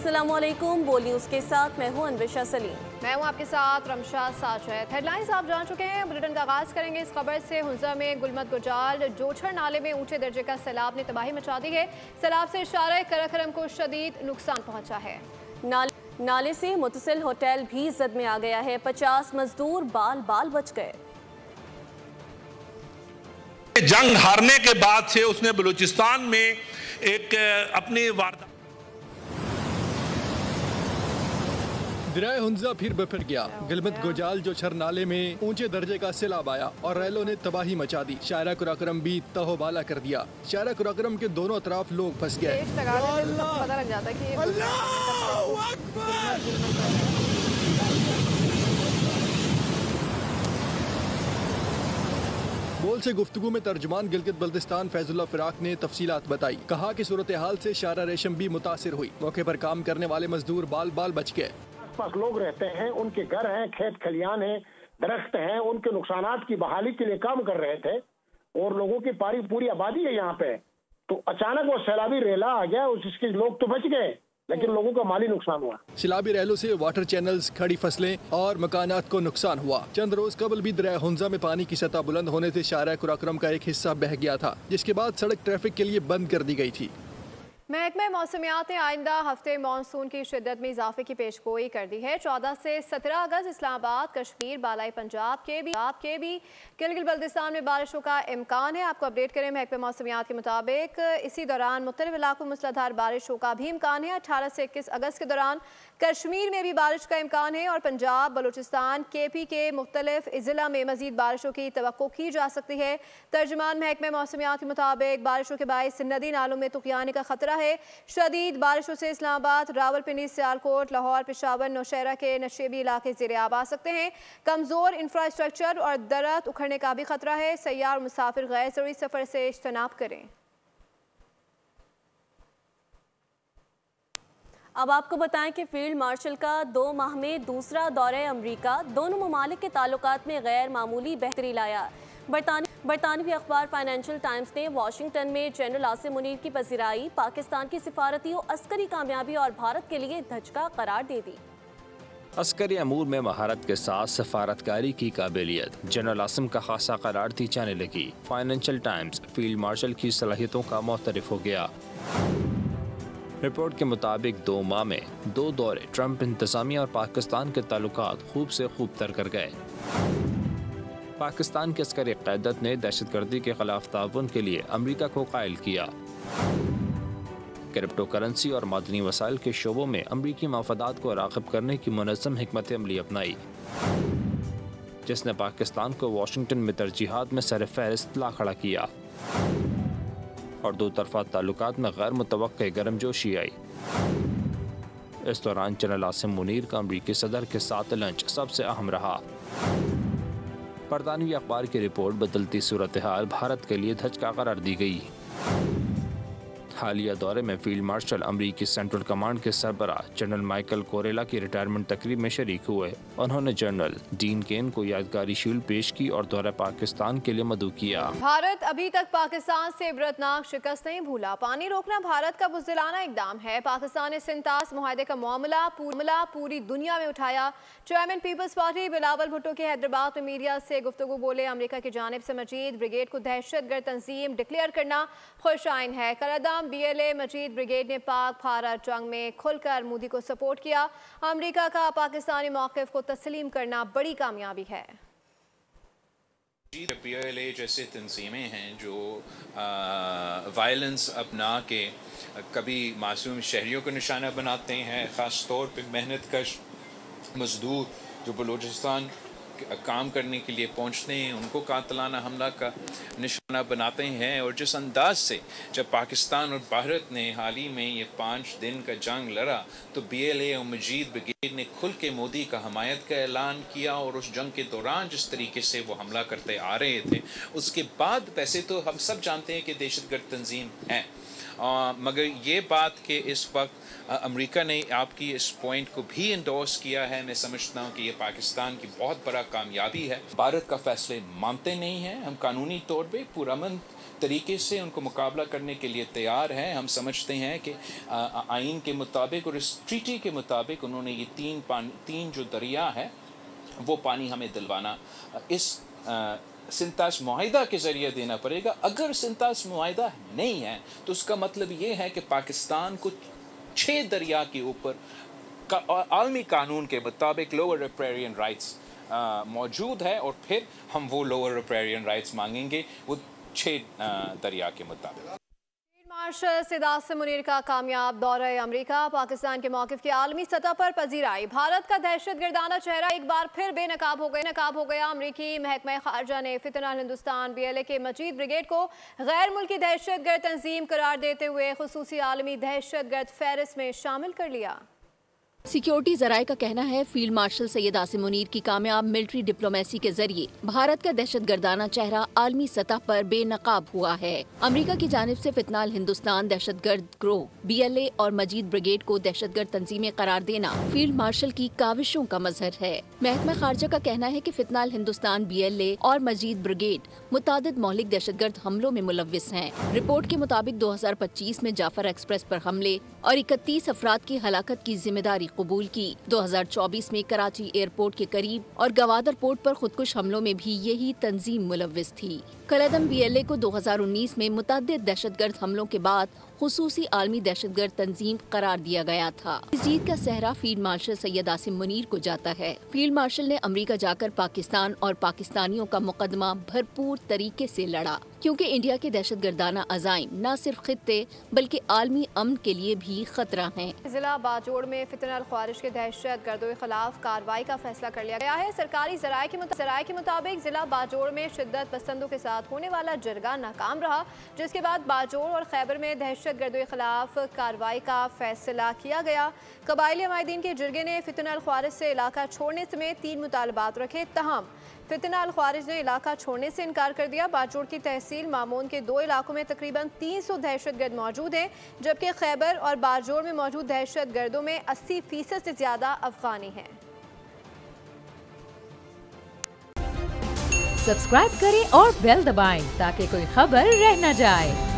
अस्सलामुअलैकुम, बोल न्यूज़ के साथ मैं हूं अनविशा सलीम। मैं हूं आपके साथ रमशा साजिद। हेडलाइंस आप जान चुके हैं, बुलेटिन का आगाज़ करेंगे इस खबर से। हुंजा में गुलमत गुजाल जोछड़ नाले में ऊंचे दर्जे का सैलाब ने तबाही मचा दी है। सैलाब से शाहराह कराकरम को शदीद नुकसान पहुंचा है। नाले से मुतसिल होटल भी जद में आ गया है। 50 मजदूर बाल बाल बच गए। जंग हारने के बाद से उसने बलूचिस्तान में एक अपनी वारदात दरिया हुंजा फिर बिफर गया। गुलमत गुजाल जोछड़ नाले में ऊंचे दर्जे का सैलाब आया और रैलों ने तबाही मचा दी। शाहरा कुराकरम भी तहोबाला कर दिया। शाहरा कुराकरम के दोनों तरफ लोग फंस गए। पता लग जाता कि बोल से गुफ्तगू में तर्जुमान गिलगित बल्तिस्तान फैजुल्लाह फिराक ने तफसीलात बताई। कहा कि सूरत हाल से शाहरा रेशम भी मुतासिर हुई। मौके पर काम करने वाले मजदूर बाल बाल बच गए। पास लोग रहते हैं, उनके घर हैं, खेत खलियान हैं, दरख्त हैं, उनके नुकसानात की बहाली के लिए काम कर रहे थे और लोगों की पूरी आबादी है यहाँ पे। तो अचानक वो सैलाबी रेला आ गया, उसके लोग तो बच गए लेकिन लोगों का माली नुकसान हुआ। सैलाबी रैलों से वाटर चैनल्स, खड़ी फसलें और मकानात को नुकसान हुआ। चंद रोज कबल भी दरिया हुंजा में पानी की सतह बुलंद होने से शाहरा कुराकरम का एक हिस्सा बह गया था, जिसके बाद सड़क ट्रैफिक के लिए बंद कर दी गई थी। महकमा मौसमियात ने आइंदा हफ्ते मानसून की शिद्दत में इजाफे की पेशगोई कर दी है। 14 से 17 अगस्त इस्लामाबाद, कश्मीर, बालाई पंजाब के भी गिलगित बल्तिस्तान में बारिशों का इम्कान है। आपको अपडेट करें, महकमा मौसमियात के मुताबिक इसी दौरान मुख्तलिफ इलाकों में मूसलाधार बारिशों का भी इम्कान है। 18 से 21 अगस्त के दौरान कश्मीर में भी बारिश का इम्कान है और पंजाब, बलूचिस्तान, KP के मुख्तलिफ ज़िला में मजीद बारिशों की तवक्को की जा सकती है। तर्जुमान महकमा मौसमियात के मुताबिक बारिशों के बायस नदी नालों में तुग़यान का खतरा है। शदीद बारिशों से इस्लामाबाद, रावलपिंडी, सियालकोट, लाहौर, पेशावर, नौशहरा के नशेबी इलाके ज़ेरे आब आ सकते हैं। कमज़ोर इंफ्रास्ट्रक्चर और दरख्त उखड़ने का भी खतरा है। सैयार मुसाफिर गैर ज़रूरी सफ़र से इज्तनाब करें। अब आपको बताएं कि फील्ड मार्शल का 2 माह में दूसरा दौरे अमरीका दोनों ममालिक के ताल्लुकात में गैर मामूली बेहतरी लाया। बरतानवी अखबार फाइनेंशियल टाइम्स ने वाशिंगटन में जनरल आसिम मुनीर की पजीराई पाकिस्तान की सिफारती और अस्करी कामयाबी और भारत के लिए धचका करार दे दी। अस्करी अमूर में महारत के साथ सफारतकारी की काबिलियत जनरल आसिम का खासा करार दी जाने लगी। फाइनेंशियल टाइम्स फील्ड मार्शल की सलाहियतों का मोतरफ हो गया। रिपोर्ट के मुताबिक 2 माह में 2 दौरे ट्रंप इंतजामिया और पाकिस्तान के ताल्लुकात खूब से खूब तर कर गए। पाकिस्तान की अस्करी क़यादत ने दहशतगर्दी के खिलाफ ताउन के लिए अमरीका को कायल किया। क्रिप्टो करेंसी और मादनी वसाइल के शोबों में अमरीकी मफादात को राग़िब करने की मुनज़्ज़म हिकमत अमली अपनाई, जिसने पाकिस्तान को वाशिंगटन में तरजीहात में सर फहरिस्त ला खड़ा किया और 2 तरफ़ा ताल्लुकात में गैर मुतवक्के गर्मजोशी आई। इस दौरान जनरल आसिम मुनीर का अमरीकी सदर के साथ लंच सबसे अहम रहा। बरतानवी अखबार की रिपोर्ट बदलती सूरत हाल भारत के लिए धचका करार दी गई। हालिया दौरे में फील्ड मार्शल अमरीकी सेंट्रल कमांड के सरबराह जनरल माइकल कोरेला की रिटायरमेंट तकरीब में शरीक हुए। उन्होंने जनरल डीन केन को यादगारी शील्ड पेश की और दौरा पाकिस्तान के लिए मदऊ किया। भारत अभी तक पाकिस्तान से इबरतनाक शिकस्त नहीं भूला। पानी रोकना भारत का बुज़दिलाना इकदाम है। पाकिस्तान ने सिंतास मुआहदे का मामला पूरी दुनिया में उठाया। Chairman Peoples Party Bilawal Bhutto के हैदराबाद में मीडिया से गुफ्तगू बोले, अमरीका की जानिब से मजीद ब्रिगेड को दहशतगर्द तंजीम डिक्लेयर करना खुश आइन है। करादाम BLA मजीद ब्रिगेड ने पाक भारत जंग में खुलकर मोदी को सपोर्ट किया। अमरीका का पाकिस्तानी मौक़िफ़ को तस्लीम करना बड़ी कामयाबी है। PLA जैसे तंजीमें हैं जो वायलेंस अपना के कभी मासूम शहरियों को निशाना बनाते हैं, ख़ास तौर पे मेहनत कश मजदूर जो बलूचिस्तान काम करने के लिए पहुंचते हैं उनको कातलाना हमला का निशाना बनाते हैं। और जिस अंदाज से जब पाकिस्तान और भारत ने हाल ही में ये 5 दिन का जंग लड़ा तो BLA और मजीद ब्रिगेड ने खुल के मोदी का हमायत का ऐलान किया और उस जंग के दौरान जिस तरीके से वो हमला करते आ रहे थे उसके बाद वैसे तो हम सब जानते हैं कि दहशतगर्द तंजीम है, मगर ये बात कि इस वक्त अमेरिका ने आपकी इस पॉइंट को भी इंडोर्स किया है, मैं समझता हूँ कि ये पाकिस्तान की बहुत बड़ा कामयाबी है। भारत का फैसले मानते नहीं हैं, हम कानूनी तौर पे पुरअमन तरीके से उनको मुकाबला करने के लिए तैयार हैं। हम समझते हैं कि आइन के मुताबिक और इस ट्रीटी के मुताबिक उन्होंने ये तीन जो दरिया है वो पानी हमें दिलवाना इस सिंतास मुआहिदा के ज़रिए देना पड़ेगा। अगर सिंतास मुआहिदा नहीं है तो उसका मतलब ये है कि पाकिस्तान को 6 दरिया के ऊपर आलमी कानून के मुताबिक लोअर रिपेरियन राइट्स मौजूद है और फिर हम वो लोअर रिपेरियन राइट्स मांगेंगे वो 6 दरिया के मुताबिक। मार्शल सैयद आसिम मुनीर का कामयाब दौरा अमरीका पाकिस्तान के मौक़िफ़ की आलमी सतह पर पजीराई। भारत का दहशतगर्दाना चेहरा एक बार फिर बेनकाब हो गया। अमरीकी महकमा खारजा ने फितनल हिंदुस्तान BLA के मजीद ब्रिगेड को गैर मुल्की दहशतगर्द तंजीम करार देते हुए खुसूसी आलमी दहशतगर्द फहरिस्त में शामिल कर लिया। सिक्योरिटी जराये का कहना है फील्ड मार्शल सैयद आसिम मुनीर की कामयाब मिलिट्री डिप्लोमेसी के जरिए भारत का दहशतगर्दाना चेहरा आलमी सतह पर बेनकाब हुआ है। अमेरिका की जानिब से फितनाल हिंदुस्तान दहशतगर्द ग्रोह BLA और मजीद ब्रिगेड को दहशतगर्द तंजीमें करार देना फील्ड मार्शल की काविशों का मजहर है। महकमा खारजा का कहना है कि फितनाल हिंदुस्तान BLA और मजीद ब्रिगेड मुतादिद मौलिक दहशतगर्द हमलों में मुलव्विस हैं। रिपोर्ट के मुताबिक 2025 में जाफर एक्सप्रेस पर हमले और 31 अफराद की हलाकत की जिम्मेदारी कबूल की। 2024 में कराची एयरपोर्ट के करीब और गवादर पोर्ट पर खुदकुश हमलों में भी यही तंजीम मुलव्विस थी। कलदम BLA को 2019 में मुतअद्दिद दहशतगर्द हमलों के बाद खुसूसी आलमी दहशतगर्द तंजीम करार दिया गया था। इस जीत का सहरा फील्ड मार्शल सैयद आसिम मुनीर को जाता है। फील्ड मार्शल ने अमेरिका जाकर पाकिस्तान और पाकिस्तानियों का मुकदमा भरपूर तरीके से लड़ा, क्योंकि इंडिया के दहशतगर्दाना अज़ाइम न सिर्फ खित्ते बल्कि आलमी अमन के लिए भी खतरा हैं। जिला बाजोड़ में फितनल ख्वारिश के दहशतगर्दों के खिलाफ कार्रवाई का फैसला कर लिया गया है। सरकारी ज़राए के मुताबिक जिला बाजोड़ में शिद्दत पसंदों के साथ होने वाला जरगा नाकाम रहा, जिसके बाद बाजोड़ और खैबर में दहशतगर्दों के खिलाफ कार्रवाई का फैसला किया गया। कबायली अमायदीन के जरगे ने फितनल ख्वारिश से इलाका छोड़ने समेत 3 मुतालबात रखे, तहम फितनल ख्वारिज ने इलाका छोड़ने से इनकार कर दिया। बाजोड़ की तहसील मामून के 2 इलाकों में तकरीबन 300 दहशतगर्द मौजूद हैं, जबकि खैबर और बाजोड़ में मौजूद दहशतगर्दों में 80% से ज्यादा अफगानी हैं। सब्सक्राइब करें और बेल दबाएं ताकि कोई खबर रह न जाए।